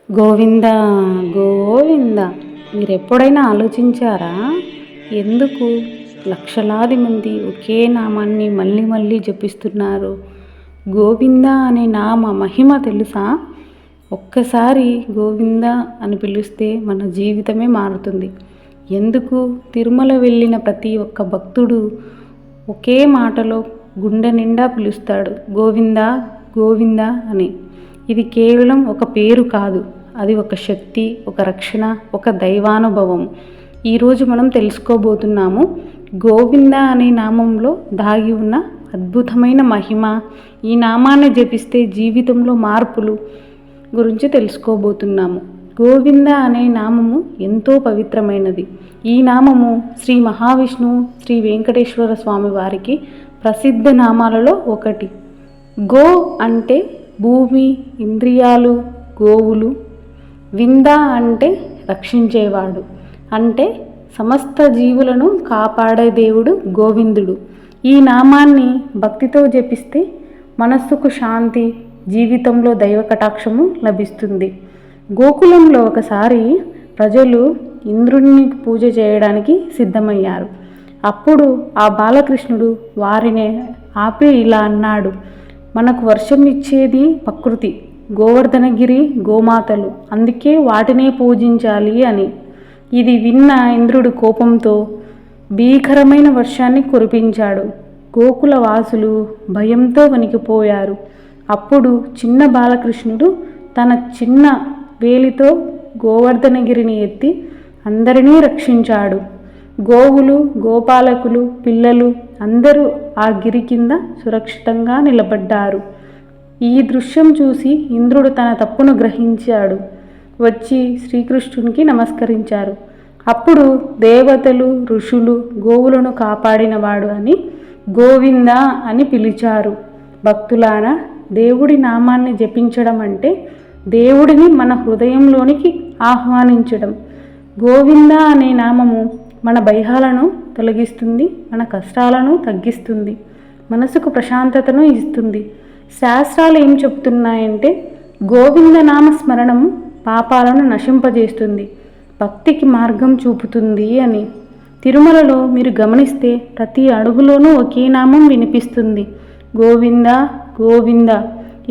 గోవింద గోవింద. మీరు ఎప్పుడైనా ఆలోచించారా? ఎందుకు లక్షలాది మంది ఒకే నామాన్ని మళ్ళీ మళ్ళీ జపిస్తున్నారు? గోవింద అనే నామ మహిమ తెలుసా? ఒక్కసారి గోవింద అని పిలిస్తే మన జీవితమే మారుతుంది. ఎందుకు తిరుమల వెళ్ళిన ప్రతి ఒక్క భక్తుడు ఒకే మాటలో గుండె నిండా పిలుస్తాడు, గోవింద గోవింద అని. ఇది కేవలం ఒక పేరు కాదు, అది ఒక శక్తి, ఒక రక్షణ, ఒక దైవానుభవం. ఈరోజు మనం తెలుసుకోబోతున్నాము గోవింద అనే నామంలో దాగి ఉన్న అద్భుతమైన మహిమ, ఈ నామాన్ని జపిస్తే జీవితంలో మార్పులు గురించి తెలుసుకోబోతున్నాము. గోవింద అనే నామము ఎంతో పవిత్రమైనది. ఈ నామము శ్రీ మహావిష్ణువు, శ్రీ వెంకటేశ్వర స్వామి వారికి ప్రసిద్ధ నామాలలో ఒకటి. గో అంటే భూమి, ఇంద్రియాలు, గోవులు. వింద అంటే రక్షించేవాడు, అంటే సమస్త జీవులను కాపాడే దేవుడు గోవిందుడు. ఈ నామాన్ని భక్తితో జపిస్తే మనస్సుకు శాంతి, జీవితంలో దైవ కటాక్షము లభిస్తుంది. గోకులంలో ఒకసారి ప్రజలు ఇంద్రుడిని పూజ చేయడానికి సిద్ధమయ్యారు. అప్పుడు ఆ బాలకృష్ణుడు వారిని ఆపి ఇలా అన్నాడు, మనకు వర్షం ఇచ్చేది ప్రకృతి, గోవర్ధనగిరి గోమాతలు, అందుకే వాటినే పూజించాలి అని. ఇది విన్న ఇంద్రుడు కోపంతో భీకరమైన వర్షాన్ని కురిపించాడు. గోకుల వాసులు భయంతో వణికిపోయారు. అప్పుడు చిన్న బాలకృష్ణుడు తన చిన్న వేలితో గోవర్ధనగిరిని ఎత్తి అందరినీ రక్షించాడు. గోవులు, గోపాలకులు, పిల్లలు అందరూ ఆ గిరి కింద సురక్షితంగా నిలబడ్డారు. ఈ దృశ్యం చూసి ఇంద్రుడు తన తప్పును గ్రహించాడు. వచ్చి శ్రీకృష్ణునికి నమస్కరించారు. అప్పుడు దేవతలు, ఋషులు గోవులను కాపాడినవాడు అని గోవింద అని పిలిచారు. భక్తులారా, దేవుడి నామాన్ని జపించడం అంటే దేవుడిని మన హృదయంలోనికి ఆహ్వానించడం. గోవింద అనే నామము మన భయాలను తొలగిస్తుంది, మన కష్టాలను తగ్గిస్తుంది, మనసుకు ప్రశాంతతను ఇస్తుంది. శాస్త్రాలు ఏం చెప్తున్నాయంటే గోవింద నామ స్మరణము పాపాలను నశింపజేస్తుంది, భక్తికి మార్గం చూపుతుంది అని. తిరుమలలో మీరు గమనిస్తే ప్రతి అడుగులోనూ ఒకే నామం వినిపిస్తుంది, గోవింద గోవింద.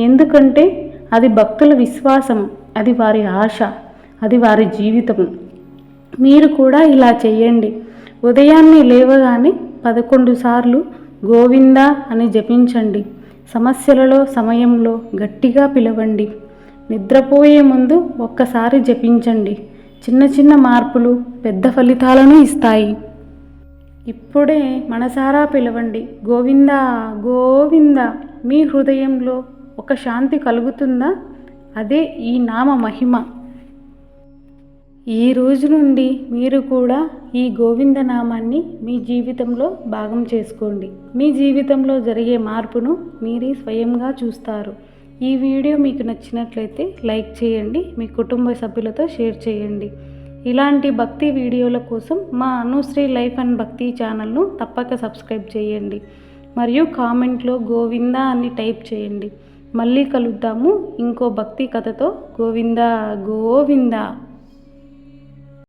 ఎందుకంటే అది భక్తుల విశ్వాసం, అది వారి ఆశ, అది వారి జీవితము. మీరు కూడా ఇలా చేయండి. ఉదయాన్నే లేవగానే 11 సార్లు గోవింద అని జపించండి. సమస్యలలో సమయంలో గట్టిగా పిలవండి. నిద్రపోయే ముందు ఒక్కసారి జపించండి. చిన్న చిన్న మార్పులు పెద్ద ఫలితాలను ఇస్తాయి. ఇప్పుడే మనసారా పిలవండి, గోవింద గోవింద. మీ హృదయంలో ఒక శాంతి కలుగుతుందా? అదే ఈ నామ మహిమ. ఈ రోజు నుండి మీరు కూడా ఈ గోవింద నామాన్ని మీ జీవితంలో భాగం చేసుకోండి. మీ జీవితంలో జరిగే మార్పును మీరే స్వయంగా చూస్తారు. ఈ వీడియో మీకు నచ్చినట్లయితే లైక్ చేయండి, మీ కుటుంబ సభ్యులతో షేర్ చేయండి. ఇలాంటి భక్తి వీడియోల కోసం మా అనుశ్రీ లైఫ్ అండ్ భక్తి ఛానల్ను తప్పక సబ్స్క్రైబ్ చేయండి. మరియు కామెంట్లో గోవింద అని టైప్ చేయండి. మళ్ళీ కలుద్దాము ఇంకో భక్తి కథతో. గోవింద గోవింద.